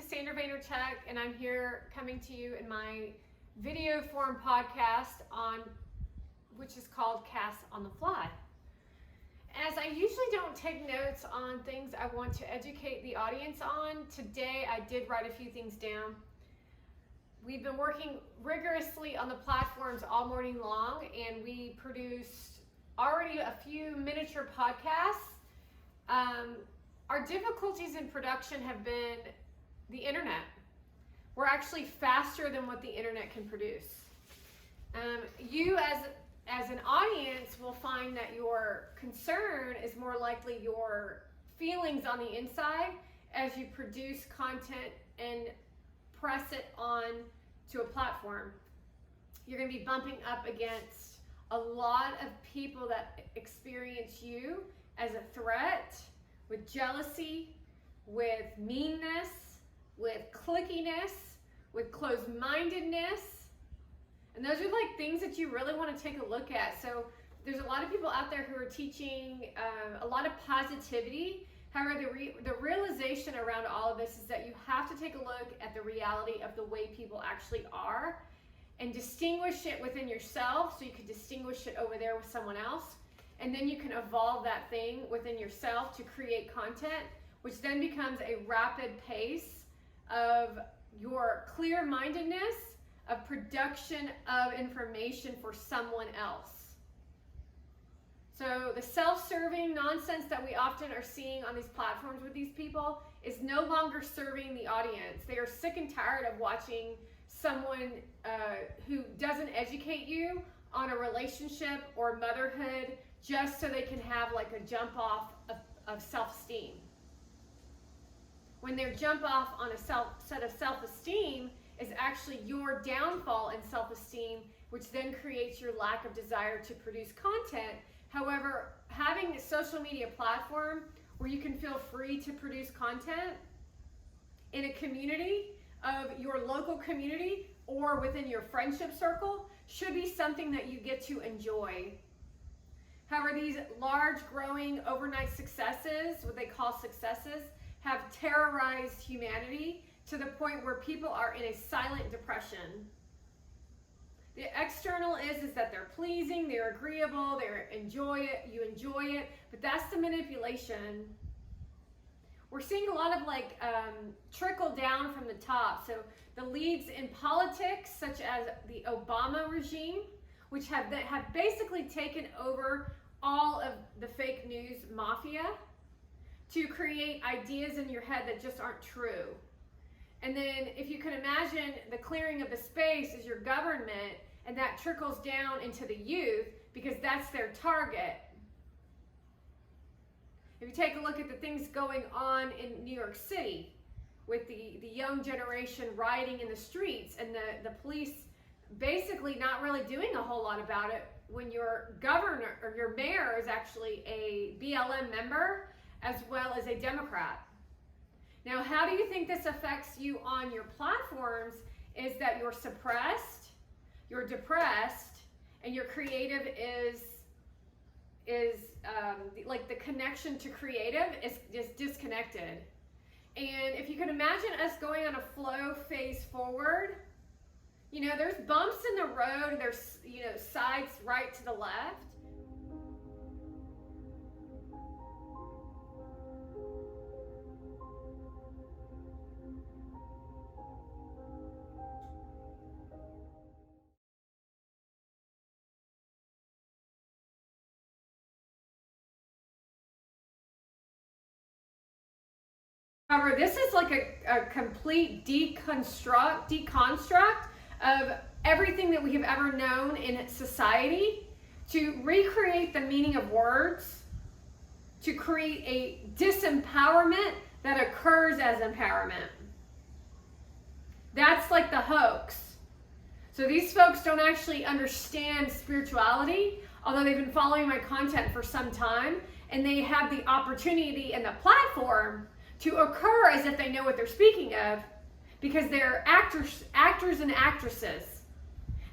Sandra Vaynerchuk, and I'm here coming to you in my video form podcast which is called Cast on the Fly. As I usually don't take notes on things I want to educate the audience on, today I did write a few things down. We've been working rigorously on the platforms all morning long, and we produced already a few miniature podcasts. Our difficulties in production have been the internet. We're actually faster than what the internet can produce. You as an audience will find that your concern is more likely your feelings on the inside as you produce content and press it on to a platform. You're going to be bumping up against a lot of people that experience you as a threat, with jealousy, with meanness, with clickiness, with closed-mindedness. And those are like things that you really want to take a look at. So there's a lot of people out there who are teaching a lot of positivity. However, the realization around all of this is that you have to take a look at the reality of the way people actually are and distinguish it within yourself, so you can distinguish it over there with someone else. And then you can evolve that thing within yourself to create content, which then becomes a rapid pace of your clear-mindedness of production of information for someone else. So the self-serving nonsense that we often are seeing on these platforms with these people is no longer serving the audience. They are sick and tired of watching someone who doesn't educate you on a relationship or motherhood just so they can have like a jump off of self-esteem. When their jump off on a set of self-esteem is actually your downfall in self-esteem, which then creates your lack of desire to produce content. However, having a social media platform where you can feel free to produce content in a community of your local community or within your friendship circle should be something that you get to enjoy. However, these large, growing, overnight successes, what they call successes, have terrorized humanity to the point where people are in a silent depression. The external is that they're pleasing, they're agreeable, you enjoy it, but that's the manipulation. We're seeing a lot of trickle down from the top. So the leads in politics, such as the Obama regime, which have basically taken over all of the fake news mafia to create ideas in your head that just aren't true. And then if you can imagine the clearing of the space is your government, and that trickles down into the youth because that's their target. If you take a look at the things going on in New York City with the young generation rioting in the streets and the police basically not really doing a whole lot about it when your governor or your mayor is actually a BLM member as well as a Democrat. Now, how do you think this affects you on your platforms is that you're suppressed, you're depressed, and your creative is like the connection to creative is disconnected. And if you can imagine us going on a flow phase forward, there's bumps in the road, and there's, sides right to the left. However, this is like a complete deconstruct of everything that we have ever known in society, to recreate the meaning of words, to create a disempowerment that occurs as empowerment. That's like the hoax. So these folks don't actually understand spirituality, although they've been following my content for some time, and they have the opportunity and the platform to occur as if they know what they're speaking of, because they're actors and actresses,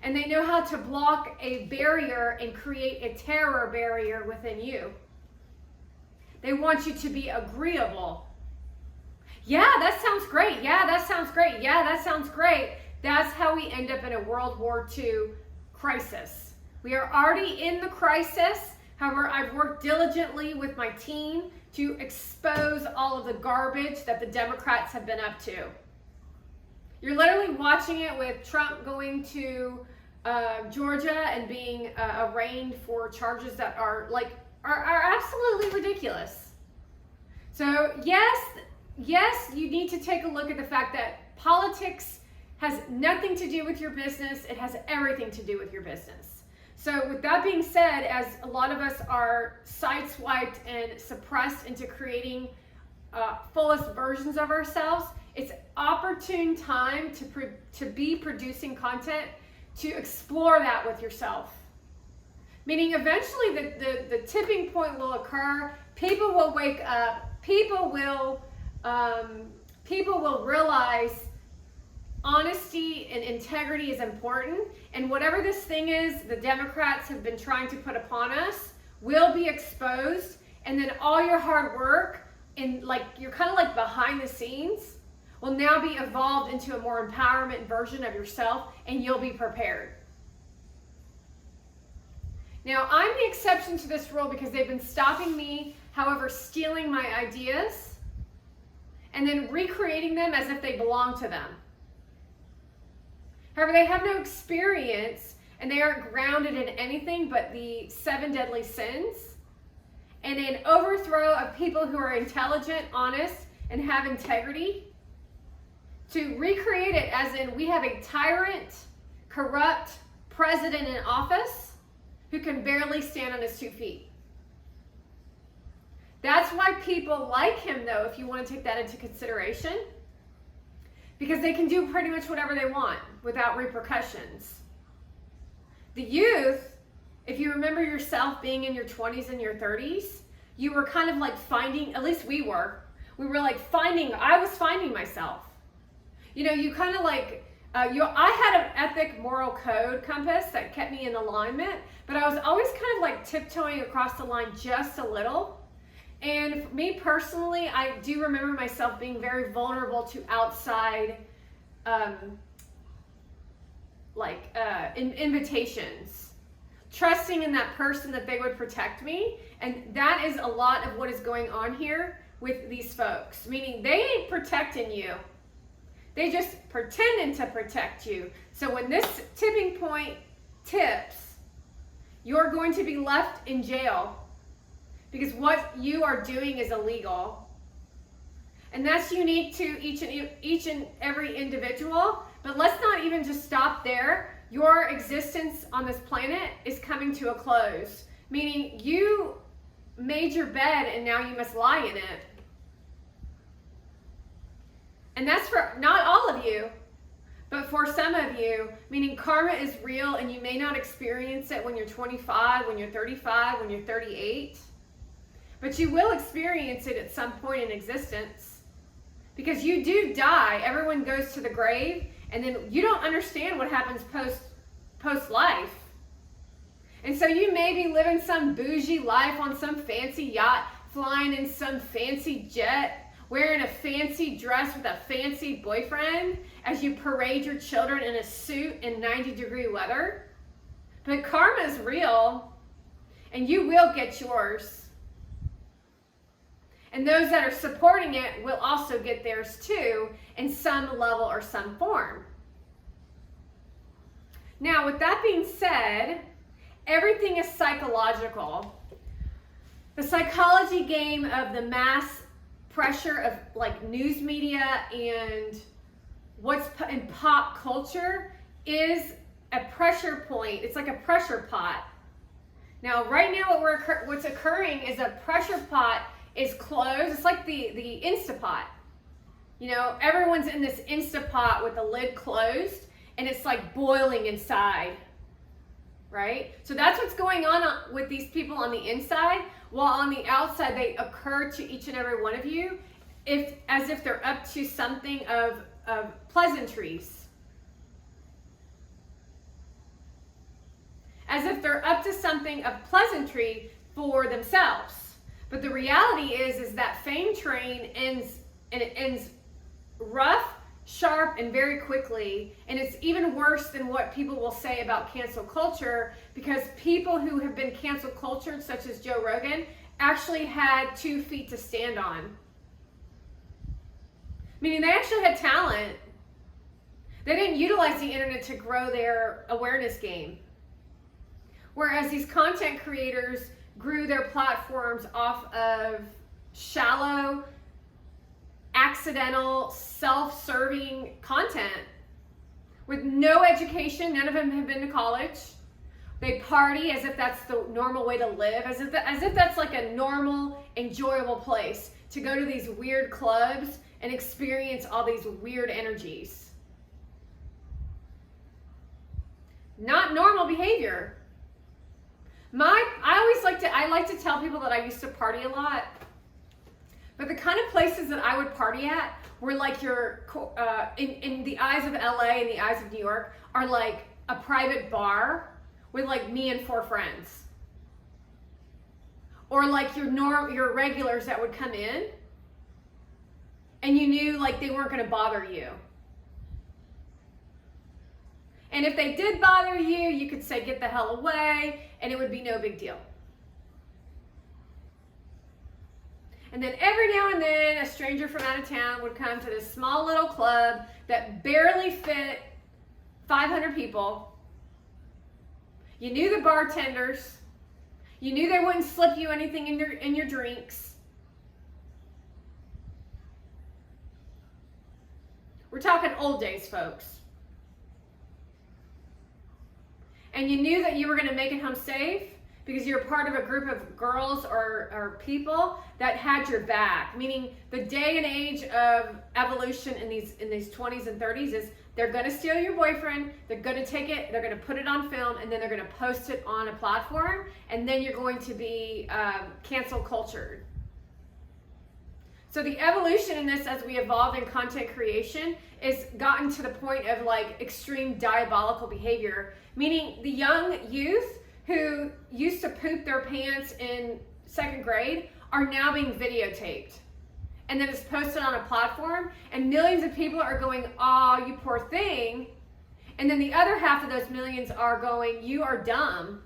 and they know how to block a barrier and create a terror barrier within you. They want you to be agreeable. Yeah, that sounds great. Yeah, that sounds great. Yeah, that sounds great. That's how we end up in a World War II crisis. We are already in the crisis. However, I've worked diligently with my team to expose all of the garbage that the Democrats have been up to. You're literally watching it with Trump going to Georgia and being arraigned for charges that are absolutely ridiculous. So yes, you need to take a look at the fact that politics has nothing to do with your business. It has everything to do with your business. So with that being said, as a lot of us are sideswiped and suppressed into creating fullest versions of ourselves, it's opportune time to be producing content to explore that with yourself. Meaning eventually the tipping point will occur. People will wake up. People will realize honesty and integrity is important, and whatever this thing is the Democrats have been trying to put upon us will be exposed, and then all your hard work and you're kind of like behind the scenes will now be evolved into a more empowerment version of yourself, and you'll be prepared. Now, I'm the exception to this rule because they've been stopping me, however, stealing my ideas and then recreating them as if they belong to them. However, they have no experience and they aren't grounded in anything but the 7 deadly sins and an overthrow of people who are intelligent, honest, and have integrity, to recreate it as in we have a tyrant, corrupt president in office who can barely stand on his 2 feet. That's why people like him, though, if you want to take that into consideration, because they can do pretty much whatever they want without repercussions. The youth, if you remember yourself being in your 20s and your 30s, you were kind of like finding, at least we were like I was finding myself. You know, you kind of like, I had an ethic moral code compass that kept me in alignment, but I was always kind of like tiptoeing across the line just a little. And for me personally, I do remember myself being very vulnerable to outside invitations, trusting in that person that they would protect me. And that is a lot of what is going on here with these folks, meaning they ain't protecting you. They just pretending to protect you. So when this tipping point tips, you're going to be left in jail because what you are doing is illegal. And that's unique to each and every individual. But let's not even just stop there. Your existence on this planet is coming to a close, meaning you made your bed and now you must lie in it. And that's for not all of you, but for some of you, meaning karma is real and you may not experience it when you're 25, when you're 35, when you're 38, but you will experience it at some point in existence because you do die. Everyone goes to the grave and then you don't understand what happens post life. And so you may be living some bougie life on some fancy yacht, flying in some fancy jet, wearing a fancy dress with a fancy boyfriend as you parade your children in a suit in 90-degree weather. But karma is real, and you will get yours. And those that are supporting it will also get theirs too, in some level or some form. Now, with that being said, everything is psychological. The psychology game of the mass pressure of like news media and what's in pop culture is a pressure point. It's like a pressure pot. Now, right now, what's occurring is a pressure pot is closed. It's like the Instapot. You know, everyone's in this Instapot with the lid closed, and it's like boiling inside, right? So that's what's going on with these people on the inside, while on the outside they occur to each and every one of you as if they're up to something of pleasantries. As if they're up to something of pleasantry for themselves. But the reality is that fame train ends, and it ends rough, sharp, and very quickly. And it's even worse than what people will say about cancel culture, because people who have been cancel cultured, such as Joe Rogan, actually had 2 feet to stand on. Meaning they actually had talent. They didn't utilize the internet to grow their awareness game. Whereas these content creators grew their platforms off of shallow, accidental, self-serving content with no education. None of them have been to college. They party as if that's the normal way to live, as if that's like a normal, enjoyable place to go to these weird clubs and experience all these weird energies. Not normal behavior. I like to tell people that I used to party a lot, but the kind of places that I would party at were like in the eyes of LA and the eyes of New York, are like a private bar with like me and 4 friends, or like your regulars that would come in, and you knew like they weren't going to bother you. And if they did bother you, you could say, get the hell away, and it would be no big deal. And then every now and then, a stranger from out of town would come to this small little club that barely fit 500 people. You knew the bartenders. You knew they wouldn't slip you anything in your drinks. We're talking old days, folks. And you knew that you were going to make it home safe because you're part of a group of girls or people that had your back. Meaning the day and age of evolution in these 20s and 30s is they're going to steal your boyfriend, they're going to take it, they're going to put it on film, and then they're going to post it on a platform, and then you're going to be cancel cultured. So the evolution in this, as we evolve in content creation, is gotten to the point of like extreme diabolical behavior, meaning the young youth who used to poop their pants in 2nd grade are now being videotaped. And then it's posted on a platform, and millions of people are going, "Aw, you poor thing." And then the other half of those millions are going, "You are dumb."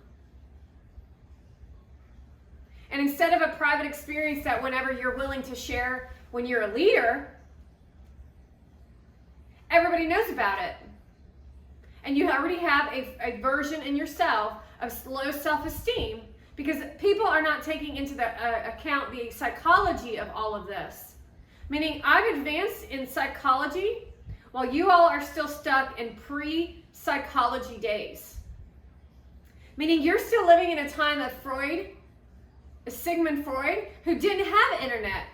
And instead of a private experience that whenever you're willing to share when you're a leader, everybody knows about it. And you already have a version in yourself of low self-esteem, because people are not taking into account the psychology of all of this. Meaning, I've advanced in psychology while you all are still stuck in pre-psychology days. Meaning, you're still living in a time of Sigmund Freud, who didn't have internet.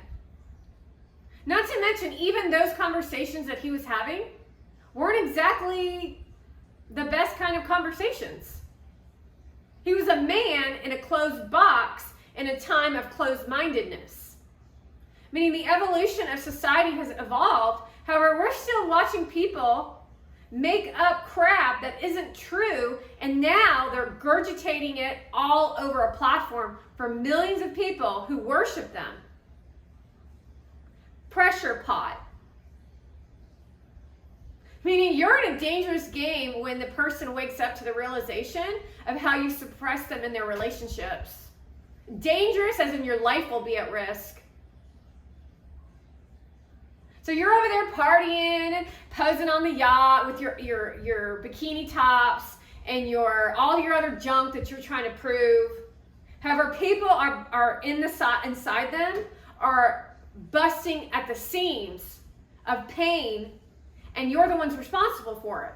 Not to mention, even those conversations that he was having weren't exactly the best kind of conversations. He was a man in a closed box in a time of closed-mindedness. Meaning the evolution of society has evolved. However, we're still watching people make up crap that isn't true, and now they're regurgitating it all over a platform for millions of people who worship them. Pressure pot. Meaning you're in a dangerous game when the person wakes up to the realization of how you suppress them in their relationships. Dangerous as in your life will be at risk. So you're over there partying and posing on the yacht with your bikini tops and all your other junk that you're trying to prove. However, people are inside them are busting at the seams of pain, and you're the ones responsible for it.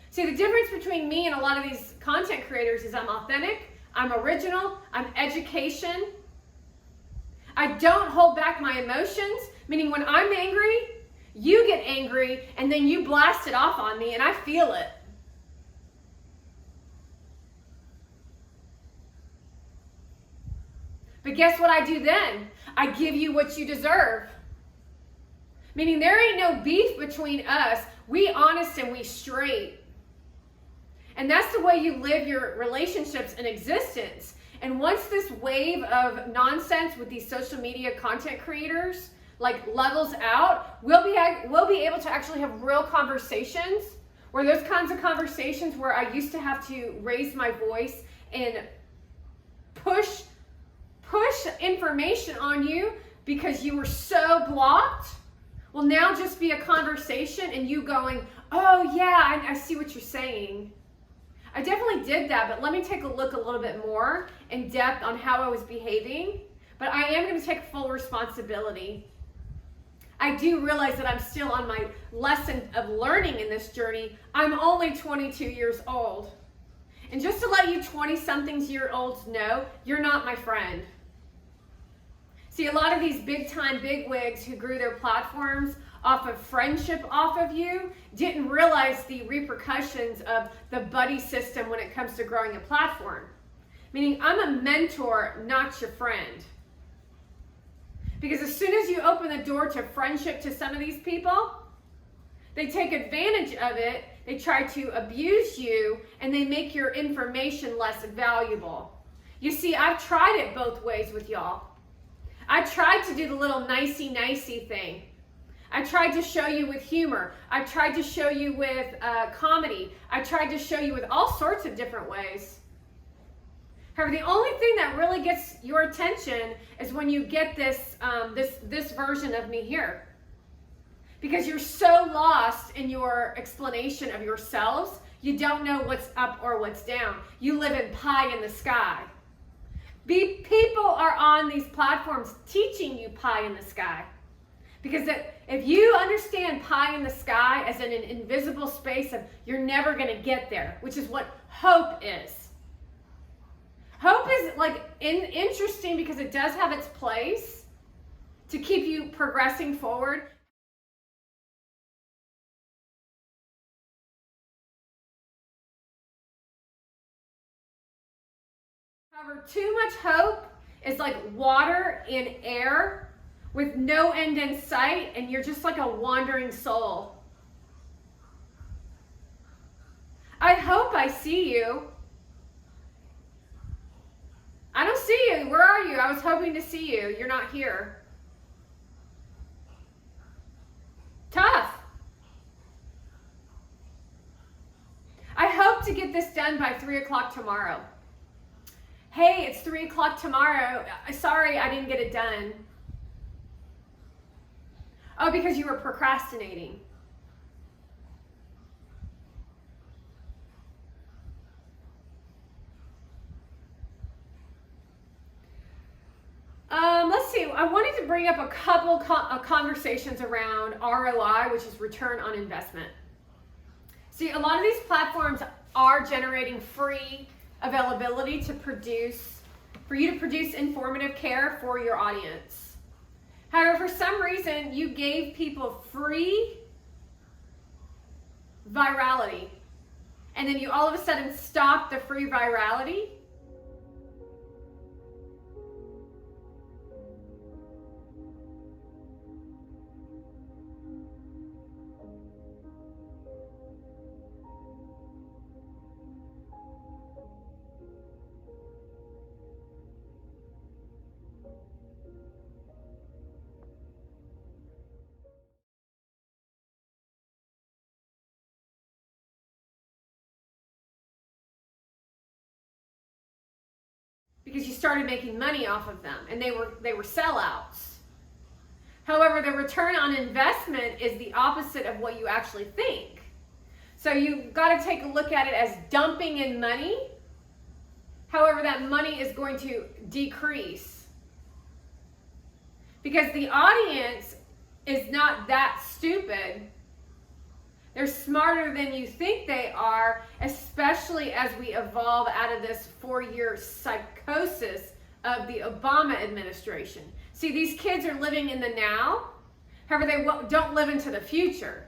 See, the difference between me and a lot of these content creators is I'm authentic, I'm original, I'm education. I don't hold back my emotions, meaning when I'm angry, you get angry and then you blast it off on me and I feel it. But guess what I do then? I give you what you deserve. Meaning there ain't no beef between us. We honest and we straight. And that's the way you live your relationships and existence. And once this wave of nonsense with these social media content creators like levels out, we'll be able to actually have real conversations, where those kinds of conversations where I used to have to raise my voice and push information on you because you were so blocked, will now just be a conversation and you going, oh yeah, I see what you're saying. I definitely did that, but let me take a look a little bit more in depth on how I was behaving. But I am going to take full responsibility. I do realize that I'm still on my lesson of learning in this journey. I'm only 22 years old. And just to let you 20-somethings-year-olds know, you're not my friend. See, a lot of these big-time bigwigs who grew their platforms off of friendship off of you didn't realize the repercussions of the buddy system when it comes to growing a platform. Meaning, I'm a mentor, not your friend. Because as soon as you open the door to friendship to some of these people, they take advantage of it, they try to abuse you, and they make your information less valuable. You see, I've tried it both ways with y'all. I tried to do the little nicey thing. I tried to show you with humor. I tried to show you with comedy. I tried to show you with all sorts of different ways. However, the only thing that really gets your attention is when you get this version of me here. Because you're so lost in your explanation of yourselves, you don't know what's up or what's down. You live in pie in the sky. People are on these platforms teaching you pie in the sky. Because if you understand pie in the sky as in an invisible space of you're never going to get there, which is what hope is. Hope is like interesting because it does have its place to keep you progressing forward. However, too much hope is like water in air with no end in sight, and you're just like a wandering soul. I hope I see you. I don't see you. Where are you? I was hoping to see you. You're not here. Tough. I hope to get this done by 3 o'clock tomorrow. Hey, it's 3 o'clock tomorrow. Sorry, I didn't get it done. Oh, because you were procrastinating. Let's see. I wanted to bring up a couple conversations around ROI, which is return on investment. See, a lot of these platforms are generating free availability for you to produce informative care for your audience. However, for some reason, you gave people free virality, and then you all of a sudden stopped the free virality. Because you started making money off of them, and they were sellouts. However, the return on investment is the opposite of what you actually think. So you've got to take a look at it as dumping in money. However, that money is going to decrease. Because the audience is not that stupid. They're smarter than you think they are, especially as we evolve out of this 4-year psychosis of the Obama administration. See, these kids are living in the now. However, they don't live into the future.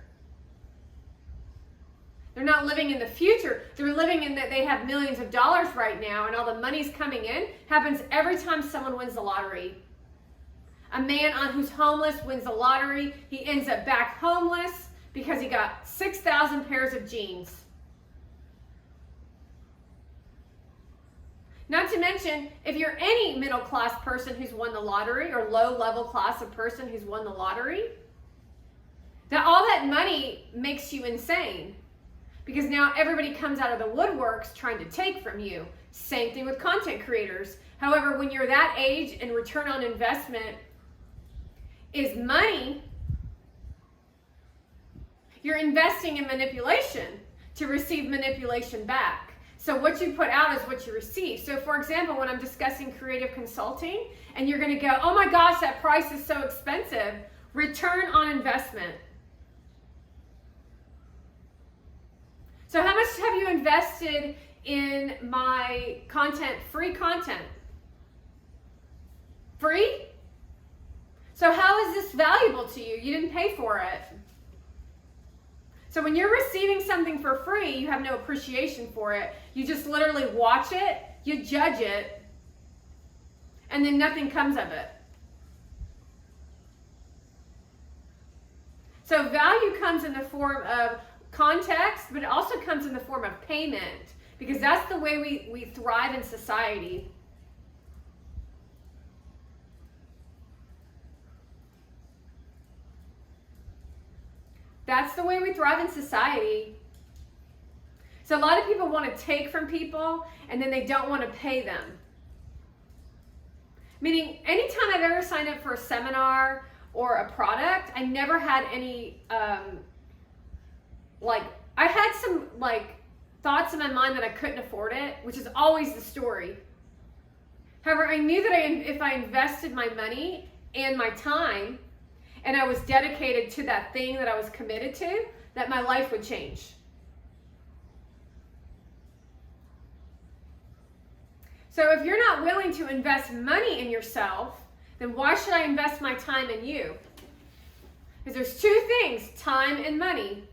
They're not living in the future. They're living in that they have millions of dollars right now, and all the money's coming in. Happens every time someone wins the lottery. A man who's homeless wins the lottery. He ends up back homeless because he got 6,000 pairs of jeans. Not to mention, if you're any middle class person who's won the lottery or low level class of person who's won the lottery, that all that money makes you insane because now everybody comes out of the woodworks trying to take from you. Same thing with content creators. However, when you're that age and return on investment is money, you're investing in manipulation to receive manipulation back. So what you put out is what you receive. So for example, when I'm discussing creative consulting and you're going to go, oh my gosh, that price is so expensive, return on investment. So how much have you invested in my content, free content? Free? So how is this valuable to you? You didn't pay for it. So when you're receiving something for free, you have no appreciation for it. You just literally watch it, you judge it, and then nothing comes of it. So value comes in the form of context, but it also comes in the form of payment, because that's the way we thrive in society. That's the way we thrive in society. So a lot of people want to take from people and then they don't want to pay them. Meaning, anytime I've ever signed up for a seminar or a product, I never had any, I had some thoughts in my mind that I couldn't afford it, which is always the story. However, I knew that if I invested my money and my time, and I was dedicated to that thing that I was committed to, that my life would change. So if you're not willing to invest money in yourself, then why should I invest my time in you? Because there's two things, time and money.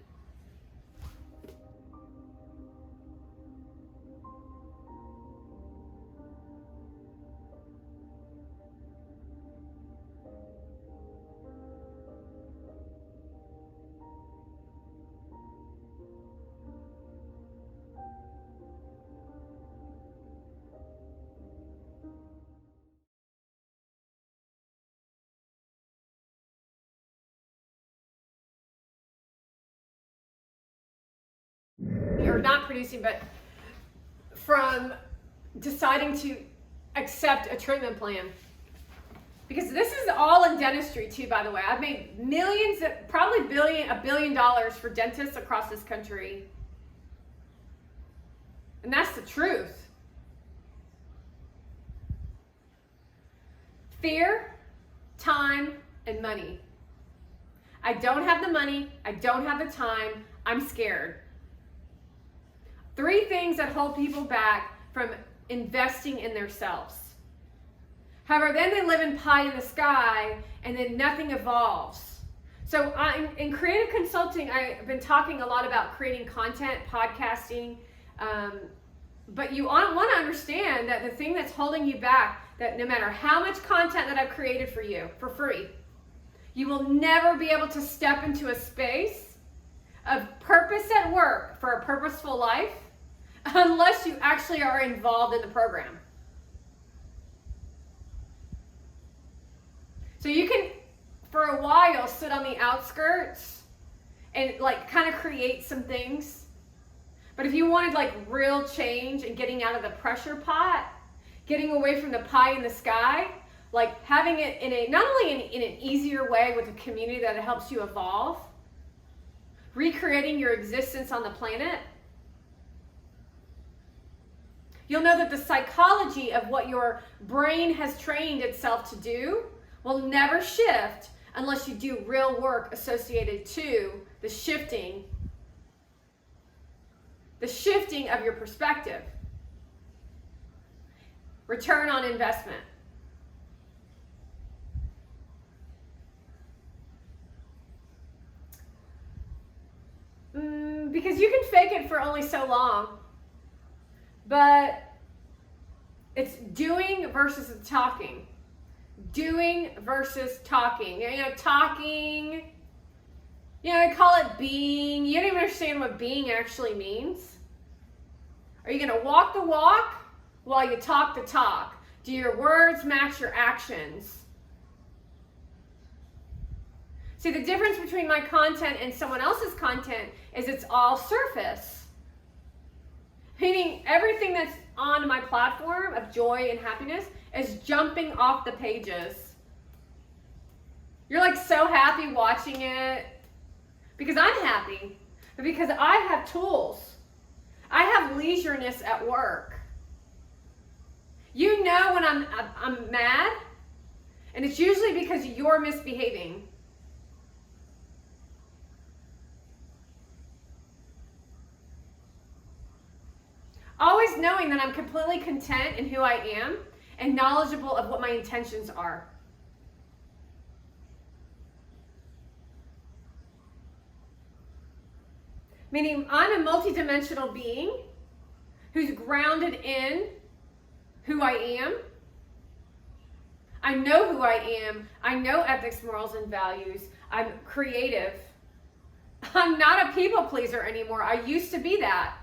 Or not producing, but from deciding to accept a treatment plan. Because this is all in dentistry too, by the way. I've made millions, probably $1 billion for dentists across this country. And that's the truth. Fear, time, and money. I don't have the money, I don't have the time, I'm scared. 3 things that hold people back from investing in themselves. However, then they live in pie in the sky and then nothing evolves. So in creative consulting, I've been talking a lot about creating content, podcasting, but you want to understand that the thing that's holding you back, that no matter how much content that I've created for you for free, you will never be able to step into a space of purpose at work for a purposeful life unless you actually are involved in the program. So you can, for a while, sit on the outskirts and kind of create some things. But if you wanted real change and getting out of the pressure pot, getting away from the pie in the sky, having it in not only in an easier way with a community that helps you evolve, recreating your existence on the planet, you'll know that the psychology of what your brain has trained itself to do will never shift unless you do real work associated to the shifting of your perspective. Return on investment. Because you can fake it for only so long. But it's doing versus talking. Doing versus talking. Talking, I call it being. You don't even understand what being actually means. Are you going to walk the walk while you talk the talk? Do your words match your actions? See, the difference between my content and someone else's content is it's all surface. Meaning everything that's on my platform of joy and happiness is jumping off the pages. You're like so happy watching it because I'm happy, but because I have tools. I have leisureness at work. You know when I'm mad, and it's usually because you're misbehaving. Always knowing that I'm completely content in who I am and knowledgeable of what my intentions are. Meaning I'm a multidimensional being who's grounded in who I am. I know who I am. I know ethics, morals, and values. I'm creative. I'm not a people pleaser anymore. I used to be that.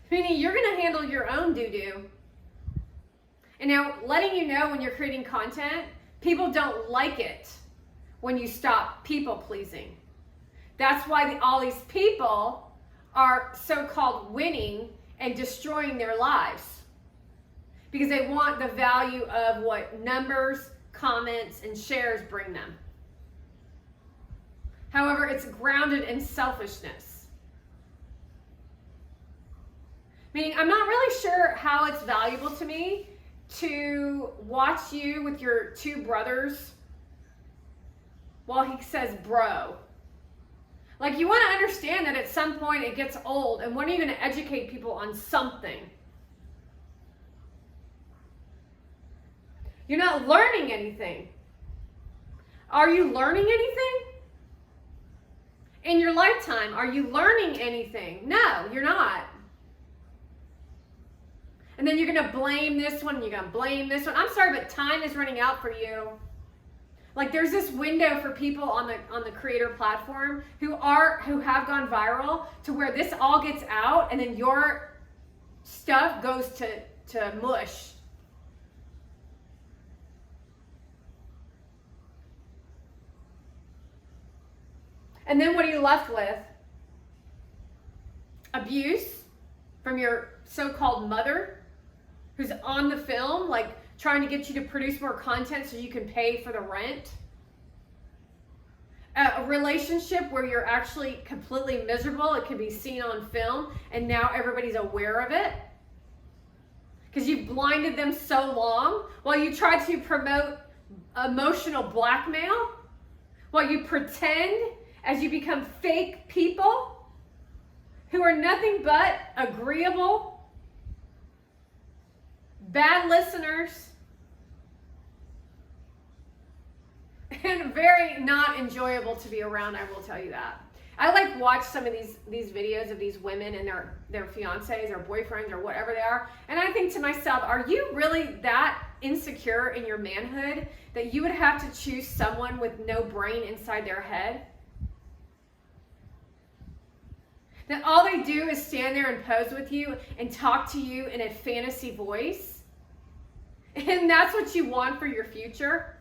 Meaning you're going to handle your own doo-doo. And now letting you know when you're creating content, people don't like it when you stop people pleasing. That's why all these people are so-called winning and destroying their lives. Because they want the value of what numbers, comments, and shares bring them. However, it's grounded in selfishness. Meaning, I'm not really sure how it's valuable to me to watch you with your two brothers while he says bro. Like, you want to understand that at some point it gets old, and when are you going to educate people on something? You're not learning anything. Are you learning anything? In your lifetime, are you learning anything? No, you're not. And then you're going to blame this one, and you're going to blame this one. I'm sorry, but time is running out for you. Like, there's this window for people on the creator platform who have gone viral to where this all gets out and then your stuff goes to mush. And then what are you left with? Abuse from your so-called mother who's on the film, like trying to get you to produce more content so you can pay for the rent. A relationship where you're actually completely miserable. It can be seen on film and now everybody's aware of it. Because you've blinded them so long while you try to promote emotional blackmail, while you pretend as you become fake people who are nothing but agreeable, bad listeners, and very not enjoyable to be around, I will tell you that. I like watch some of these videos of these women and their fiancés or boyfriends or whatever they are, and I think to myself, are you really that insecure in your manhood that you would have to choose someone with no brain inside their head? That all they do is stand there and pose with you and talk to you in a fantasy voice? And that's what you want for your future?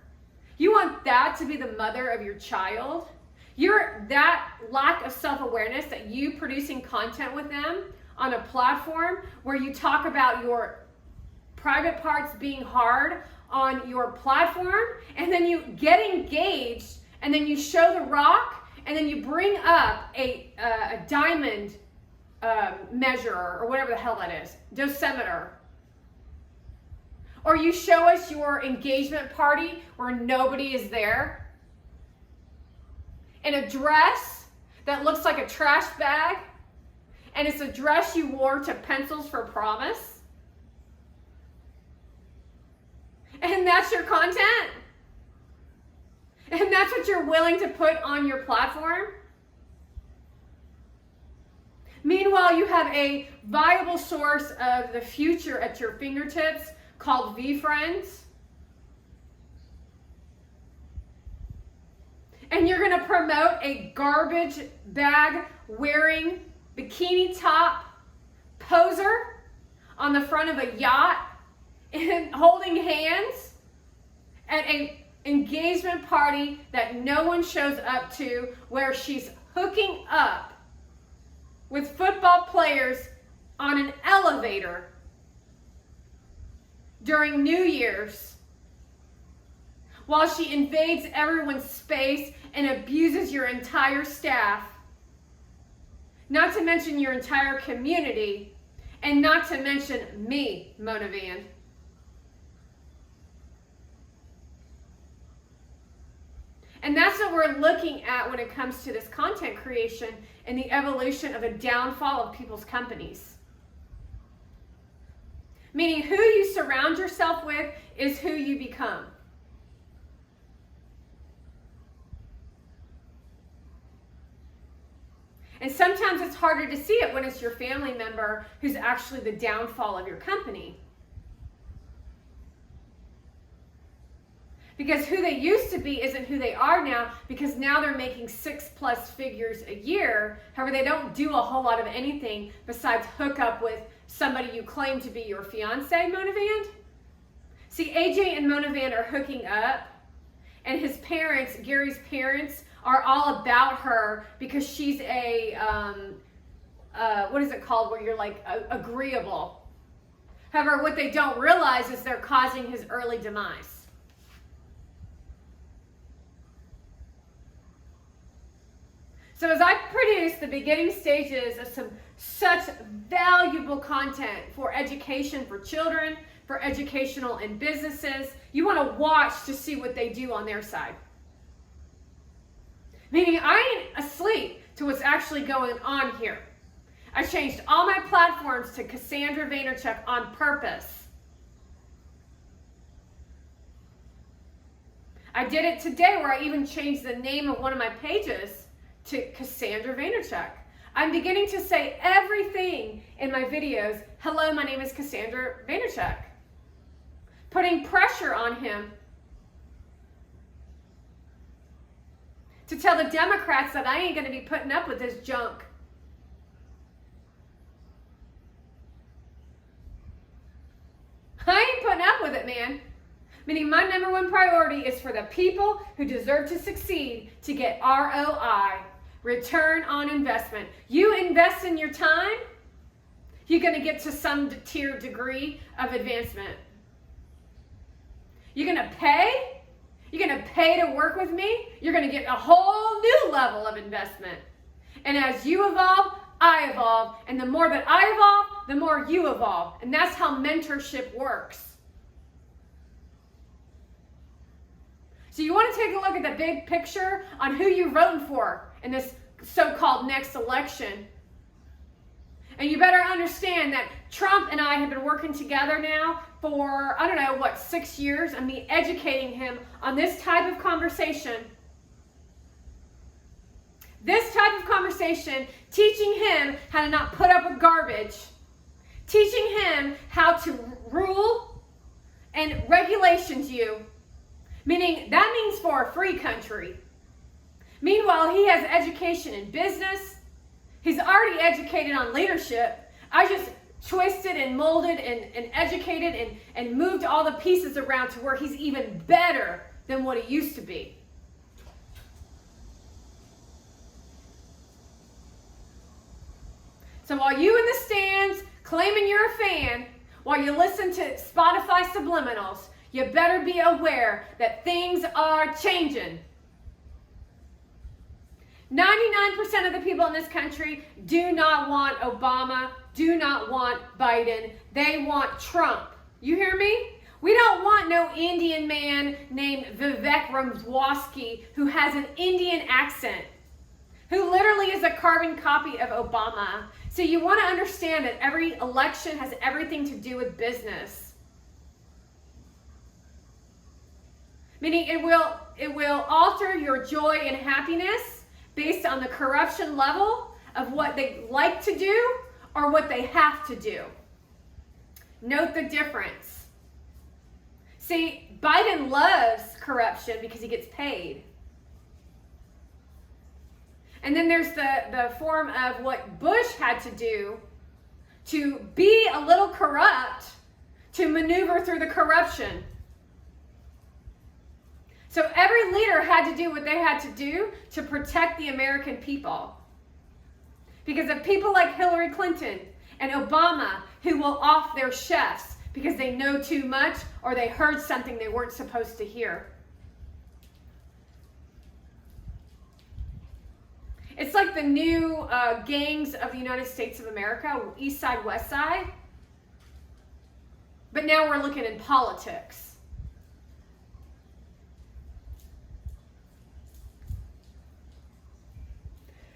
You want that to be the mother of your child? You're that lack of self-awareness that you producing content with them on a platform where you talk about your private parts being hard on your platform, and then you get engaged, and then you show the rock, and then you bring up a diamond measurer, or whatever the hell that is, dosimeter. Or you show us your engagement party where nobody is there in a dress that looks like a trash bag, and it's a dress you wore to Pencils for Promise. And that's your content? And that's what you're willing to put on your platform? Meanwhile, you have a viable source of the future at your fingertips called VeeFriends. And you're going to promote a garbage bag wearing, bikini top, poser on the front of a yacht and holding hands at an engagement party that no one shows up to, where she's hooking up with football players on an elevator during New Year's, while she invades everyone's space and abuses your entire staff, not to mention your entire community, and not to mention me, Mona Van. And that's what we're looking at when it comes to this content creation and the evolution of a downfall of people's companies. Meaning, who you surround yourself with is who you become. And sometimes it's harder to see it when it's your family member who's actually the downfall of your company. Because who they used to be isn't who they are now, because now they're making 6+ figures a year. However, they don't do a whole lot of anything besides hook up with somebody you claim to be your fiance, Mona Van. See, AJ and Mona Van are hooking up, and his parents, Gary's parents, are all about her because she's a, what is it called, where you're like agreeable. However, what they don't realize is they're causing his early demise. So as I produce the beginning stages of some such valuable content for education for children, for educational and businesses, you want to watch to see what they do on their side. Meaning I ain't asleep to what's actually going on here. I changed all my platforms to Cassandra Vaynerchuk on purpose. I did it today where I even changed the name of one of my pages to Cassandra Vaynerchuk. I'm beginning to say everything in my videos, hello, my name is Cassandra Vaynerchuk. Putting pressure on him to tell the Democrats that I ain't going to be putting up with this junk. I ain't putting up with it, man. Meaning my number one priority is for the people who deserve to succeed to get ROI, return on investment. You invest in your time, you're going to get to some tier degree of advancement. You're going to pay. You're going to pay to work with me. You're going to get a whole new level of investment. And as you evolve, I evolve. And the more that I evolve, the more you evolve. And that's how mentorship works. So you want to take a look at the big picture on who you're voting for in this so-called next election. And you better understand that Trump and I have been working together now for, 6 years, and me educating him on this type of conversation. This type of conversation, teaching him how to not put up with garbage, teaching him how to rule and regulations you, meaning that means for a free country. Meanwhile, he has education in business. He's already educated on leadership. I just twisted and molded and educated and moved all the pieces around to where he's even better than what he used to be. So while you in the stands claiming you're a fan, while you listen to Spotify subliminals, you better be aware that things are changing. 99% of the people in this country do not want Obama, do not want Biden. They want Trump. You hear me? We don't want no Indian man named Vivek Ramaswamy who has an Indian accent, who literally is a carbon copy of Obama. So you want to understand that every election has everything to do with business. Meaning it will alter your joy and happiness based on the corruption level of what they like to do or what they have to do. Note the difference. See, Biden loves corruption because he gets paid. And then there's the form of what Bush had to do to be a little corrupt to maneuver through the corruption. So every leader had to do what they had to do to protect the American people. Because of people like Hillary Clinton and Obama who will off their chefs because they know too much or they heard something they weren't supposed to hear. It's like the new gangs of the United States of America, East Side, West Side. But now we're looking in politics.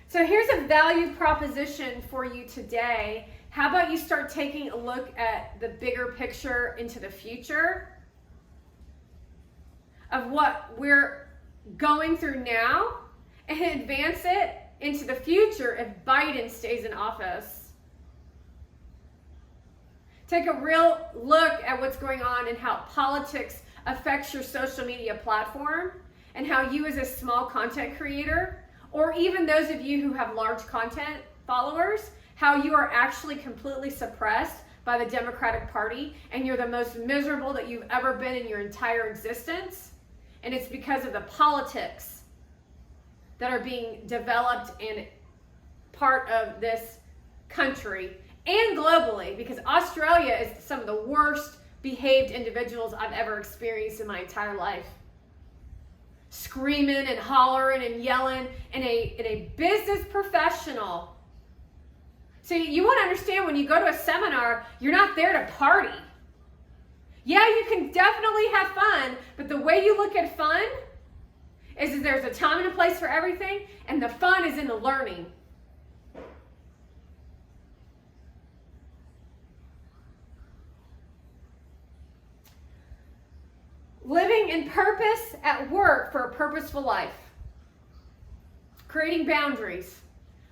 So here's a value proposition for you today. How about you start taking a look at the bigger picture into the future of what we're going through now and advance it into the future if Biden stays in office. Take a real look at what's going on and how politics affects your social media platform and how you as a small content creator, or even those of you who have large content followers, how you are actually completely suppressed by the Democratic Party and you're the most miserable that you've ever been in your entire existence. And it's because of the politics that are being developed in part of this country and globally, because Australia is some of the worst behaved individuals I've ever experienced in my entire life. Screaming and hollering and yelling in a business professional. So you want to understand, when you go to a seminar, you're not there to party. Yeah, you can definitely have fun, but the way you look at fun is that there's a time and a place for everything, and the fun is in the learning. Living in purpose at work for a purposeful life. Creating boundaries.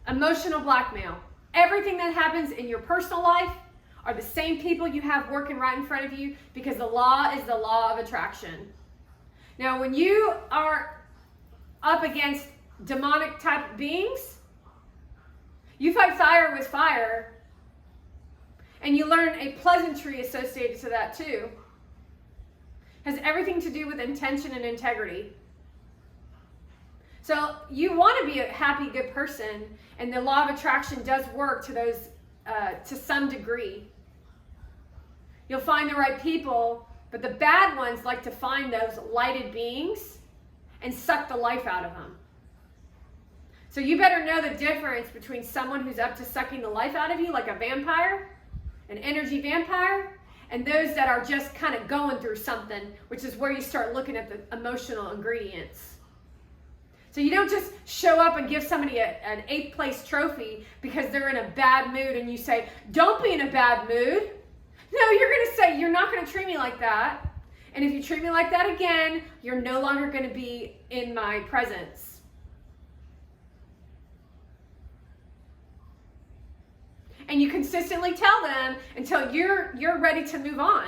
Emotional blackmail. Everything that happens in your personal life are the same people you have working right in front of you, because the law is the law of attraction. Now, when you are up against demonic type beings, you fight fire with fire, and you learn a pleasantry associated to that too. Has everything to do with intention and integrity. So you want to be a happy, good person, and the law of attraction does work to those to some degree. You'll find the right people, but the bad ones like to find those lighted beings and suck the life out of them. So you better know the difference between someone who's up to sucking the life out of you, like a vampire, an energy vampire, and those that are just kind of going through something, which is where you start looking at the emotional ingredients. So you don't just show up and give somebody an 8th place trophy because they're in a bad mood and you say, don't be in a bad mood. No, you're going to say, you're not going to treat me like that. And if you treat me like that again, you're no longer going to be in my presence. And you consistently tell them until you're ready to move on.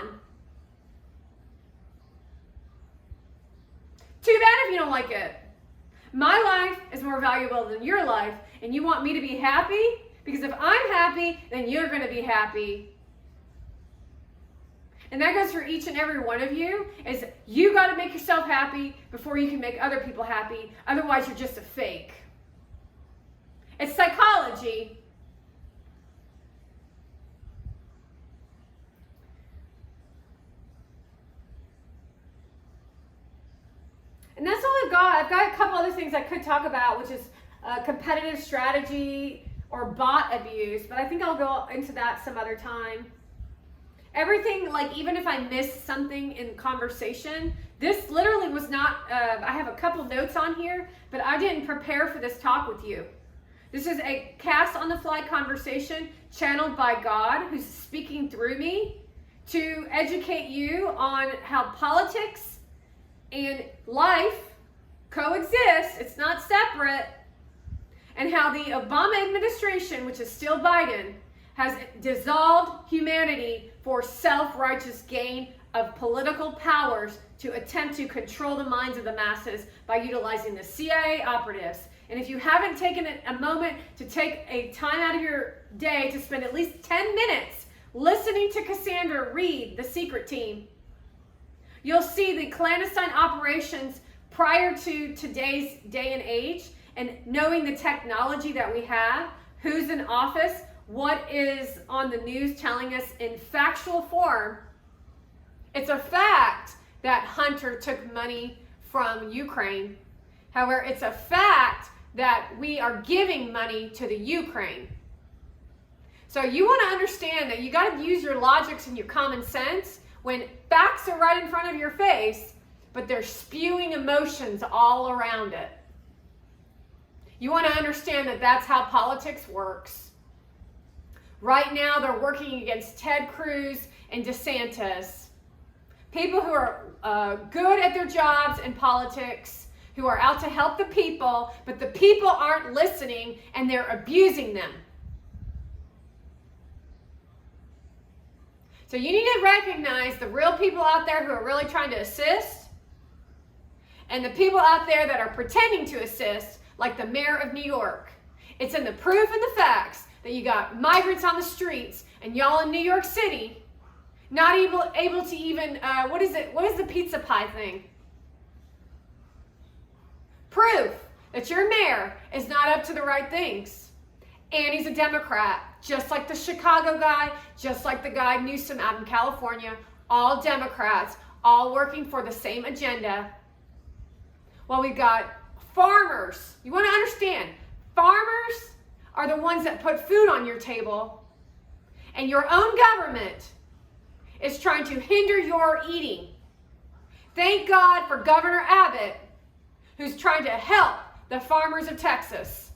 Too bad if you don't like it. My life is more valuable than your life, and you want me to be happy? Because if I'm happy, then you're going to be happy. And that goes for each and every one of you, is you got to make yourself happy before you can make other people happy. Otherwise, you're just a fake. It's psychology. And that's all I've got. I've got a couple other things I could talk about, which is competitive strategy or bot abuse, but I think I'll go into that some other time. Everything, like even if I missed something in conversation, this literally was not, I have a couple notes on here, but I didn't prepare for this talk with you. This is a cast on the fly conversation channeled by God, who's speaking through me to educate you on how politics and life coexist. It's not separate. And how the Obama administration, which is still Biden, has dissolved humanity for self-righteous gain of political powers to attempt to control the minds of the masses by utilizing the CIA operatives And if you haven't taken a moment to take a time out of your day to spend at least 10 minutes listening to Cassandra read The Secret Team, you'll see the clandestine operations prior to today's day and age, and knowing the technology that we have, who's in office, what is on the news telling us in factual form. It's a fact that Hunter took money from Ukraine. However, it's a fact that we are giving money to the Ukraine. So you want to understand that you got to use your logics and your common sense when facts are right in front of your face, but they're spewing emotions all around it. You want to understand that that's how politics works. Right now, they're working against Ted Cruz and DeSantis. People who are good at their jobs in politics, who are out to help the people, but the people aren't listening and they're abusing them. So you need to recognize the real people out there who are really trying to assist, and the people out there that are pretending to assist, like the mayor of New York. It's in the proof and the facts that you got migrants on the streets, and y'all in New York City not able to even, what is the pizza pie thing? Proof that your mayor is not up to the right things. And he's a Democrat, just like the Chicago guy, just like the guy Newsom out in California, all Democrats, all working for the same agenda. Well, we've got farmers. You want to understand, farmers are the ones that put food on your table, and your own government is trying to hinder your eating. Thank God for Governor Abbott, who's trying to help the farmers of Texas.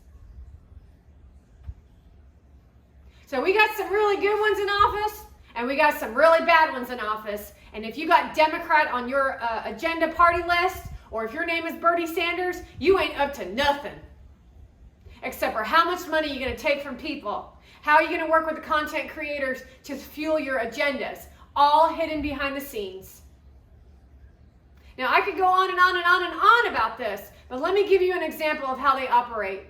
So we got some really good ones in office, and we got some really bad ones in office. And if you got Democrat on your agenda party list, or if your name is Bernie Sanders, you ain't up to nothing. Except for how much money you're going to take from people. How are you going to work with the content creators to fuel your agendas? All hidden behind the scenes. Now, I could go on and on and on and on about this, but let me give you an example of how they operate.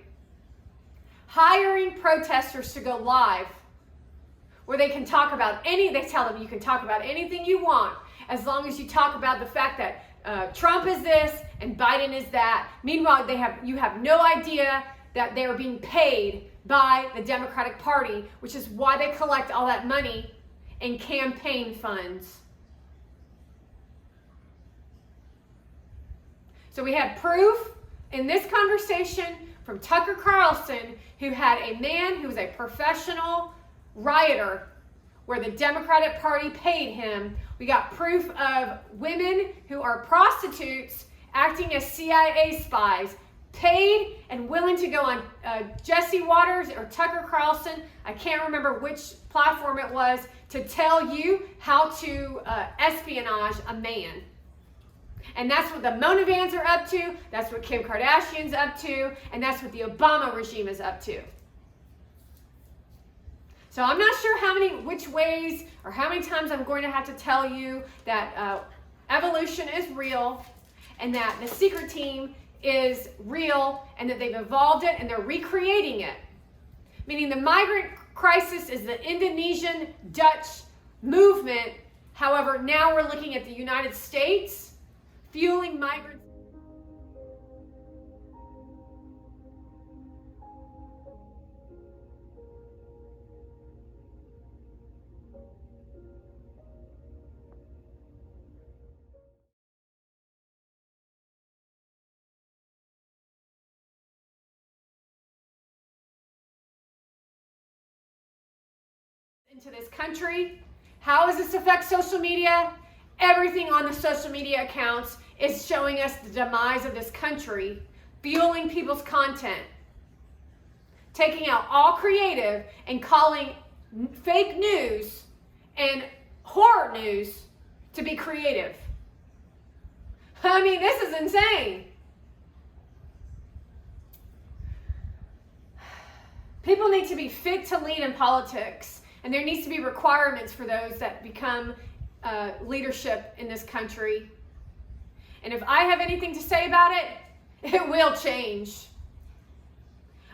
Hiring protesters to go live, where they can talk about they tell them you can talk about anything you want, as long as you talk about the fact that Trump is this and Biden is that. Meanwhile, you have no idea that they are being paid by the Democratic Party, which is why they collect all that money in campaign funds. So we have proof in this conversation from Tucker Carlson, who had a man who was a professional rioter, where the Democratic Party paid him. We got proof of women who are prostitutes acting as CIA spies, paid and willing to go on Jesse Waters or Tucker Carlson, I can't remember which platform it was, to tell you how to espionage a man. And that's what the Mona Vans are up to, that's what Kim Kardashian's up to, and that's what the Obama regime is up to. So I'm not sure which ways or how many times I'm going to have to tell you that evolution is real, and that the secret team is real, and that they've evolved it and they're recreating it. Meaning the migrant crisis is the Indonesian Dutch movement. However, now we're looking at the United States fueling migrants. Into this country. How does this affect social media? Everything on the social media accounts is showing us the demise of this country, fueling people's content, taking out all creative and calling fake news and horror news to be creative. I mean, this is insane. People need to be fit to lead in politics. And there needs to be requirements for those that become leadership in this country. And if I have anything to say about it, it will change.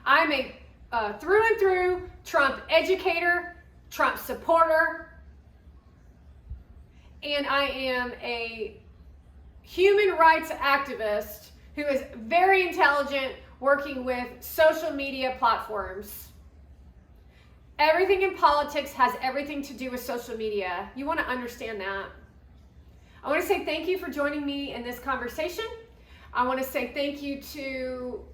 I'm a through and through Trump educator, Trump supporter, and I am a human rights activist who is very intelligent working with social media platforms. Everything in politics has everything to do with social media. You want to understand that. I want to say thank you for joining me in this conversation. I want to say thank you to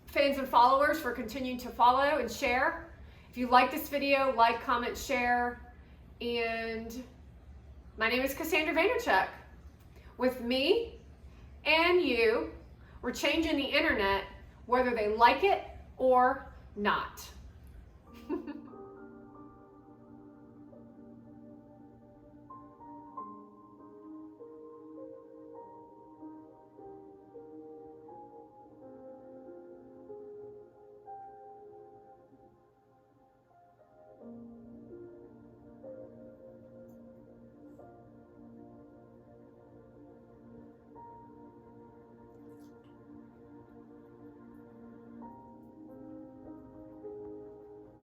fans and followers for continuing to follow and share. If you like this video, like, comment, share. And my name is Cassandra Vaynerchuk. With me and you, we're changing the internet whether they like it or not.